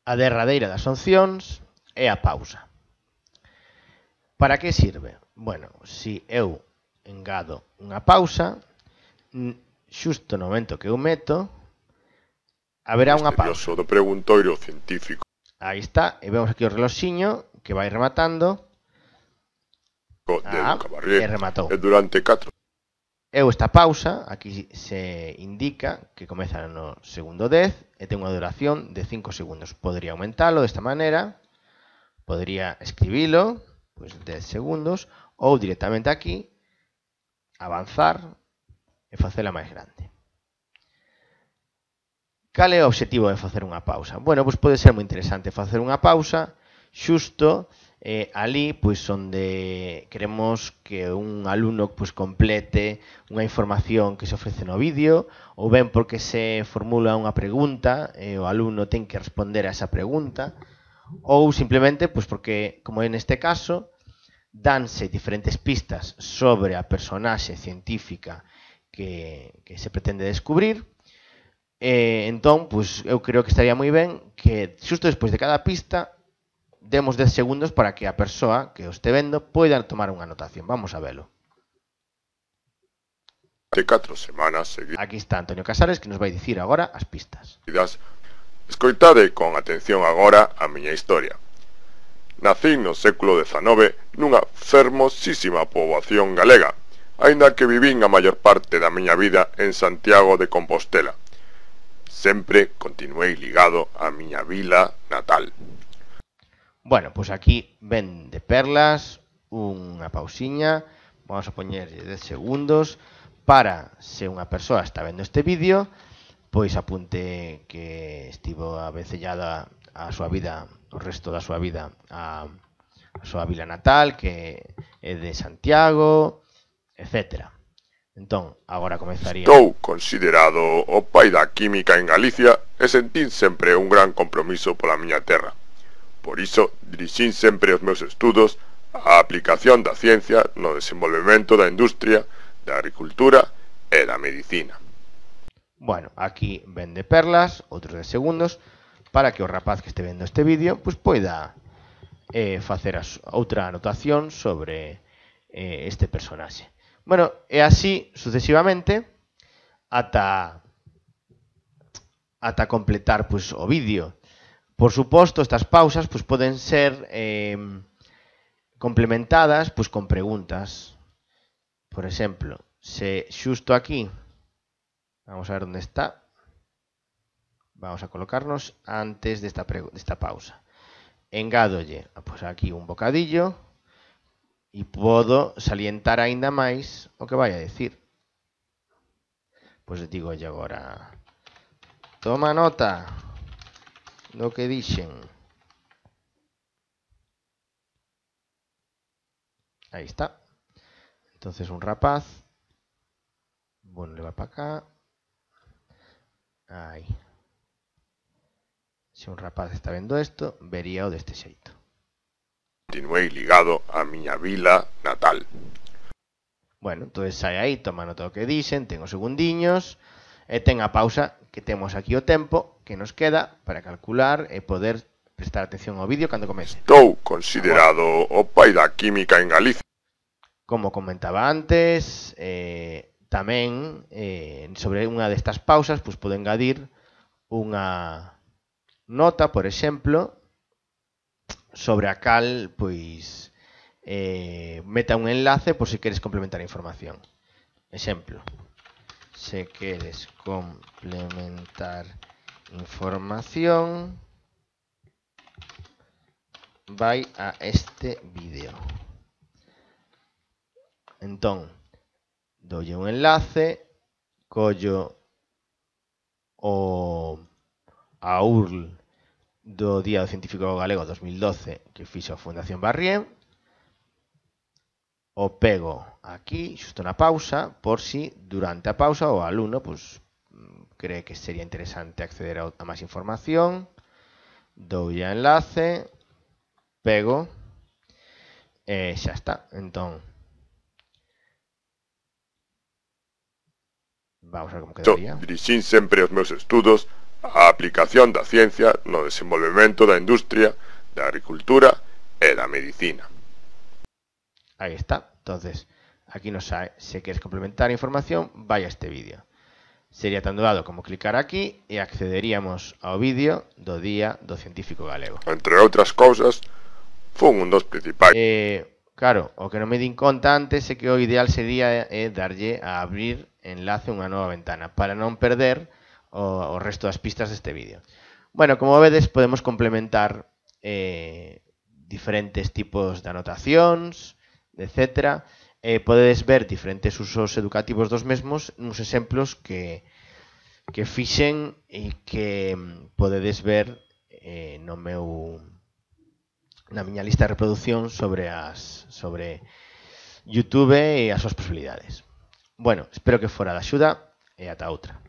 A derradeira das opcións é a pausa. Para que sirve? Bueno, se eu engado unha pausa, xusto no momento que eu meto, haberá unha pausa. Misterioso do preguntoiro científico. Aí está, e vemos aquí o reloxiño que vai rematando. De Edu Cabarré, E rematou. e durante 4. Eu esta pausa, aquí se indica que comeza no segundo 10 e ten unha duración de 5 segundos. Podría aumentalo desta maneira, podría escribilo, pois 10 segundos, ou directamente aquí, avanzar e facela máis grande. Cal é o obxectivo de facer unha pausa? Bueno, pois pode ser moi interesante facer unha pausa xusto ali pois onde queremos que un alumno pois complete unha información que se ofrece no vídeo, ou ben porque se formula unha pregunta e o alumno ten que responder a esa pregunta, ou simplemente pois porque, como é neste caso, danse diferentes pistas sobre a personaxe científica que se pretende descubrir. Entón, pois eu creo que estaría moi ben que xusto despois de cada pista demos 10 segundos para que a persoa que o este vendo poida tomar unha anotación. Vamos a velo. De 4 semanas seguidas. Aquí está Antonio Casares que nos vai dicir agora as pistas. Escoitade con atención agora a miña historia. Nacín no século XIX nunha fermosísima poboación galega, aínda que vivín a maior parte da miña vida en Santiago de Compostela. Sempre continuei ligado á miña vila natal. Bueno, pois aquí ven de perlas unha pausiña, vamos a poñerlle 10 segundos para, se unha persoa está vendo este vídeo, pois apunte que estivo avencellada a súa vida, o resto da súa vida a súa vila natal, que é de Santiago, etcétera. Entón, agora comezaría. Estou considerado o pai da química en Galicia e sentín sempre un gran compromiso pola miña terra. Por iso, dirixín sempre os meus estudos á aplicación da ciencia no desenvolvemento da industria, da agricultura e da medicina. Bueno, aquí ven de perlas, outros 10 segundos, para que o rapaz que este vendo este vídeo pois poida facer outra anotación sobre este personaxe. Bueno, e así sucesivamente ata completar pois o vídeo. Por suposto, estas pausas pois poden ser complementadas pois con preguntas. Por exemplo, se xusto aquí, vamos a ver onde está, vamos a colocarnos antes desta pausa. Engádolle pois aquí un bocadillo e podo salientar aínda máis o que vai a decir. Pois digolle agora, toma nota do que dixen. Aí está. Entonces un rapaz, bueno, le va para acá. Aí. Se un rapaz está vendo isto, vería o deste xeito. Continuei ligado á miña vila natal. Bueno, entonces sai aí, toma nota do que dixen, ten os segundiños, e ten a pausa que temos aquí o tempo que nos queda para calcular e poder prestar atención ao vídeo cando comece. Estou considerado o pai da química en Galicia. Como comentaba antes, tamén sobre unha destas pausas pois pode engadir unha nota, por exemplo, sobre a cal pois meta un enlace por se queres complementar a información. Exemplo, se queres complementar información, vai a este vídeo. Entón, doulle un enlace, collo a URL do Día do Científico Galego 2012 que fixo a Fundación Barrié, o pego aquí, xusto na pausa, por si durante a pausa o alumno pues, cree que sería interesante acceder a máis información, doulle a enlace, pego, e xa está. Entón, vamos a ver como quedaría. Dirixín sempre os meus estudos a aplicación da ciencia no desenvolvemento da industria, da agricultura e da medicina. Aí está. Entonces, aquí nos sae, se queres complementar a información, vai a este vídeo. Sería tan doado como clicar aquí e accederíamos ao vídeo do Día do Científico Galego. Entre outras cousas, fun un dos principais. Claro, o que non me din conta antes é que o ideal sería darlle a abrir enlace unha nova ventana para non perder o resto das pistas deste vídeo. Bueno, como vedes, podemos complementar diferentes tipos de anotacións, etc. Podedes ver diferentes usos educativos dos mesmos nos exemplos que fixen e que podedes ver na miña lista de reproducción sobre YouTube e as súas posibilidades. Bueno, espero que fora de axuda e ata outra.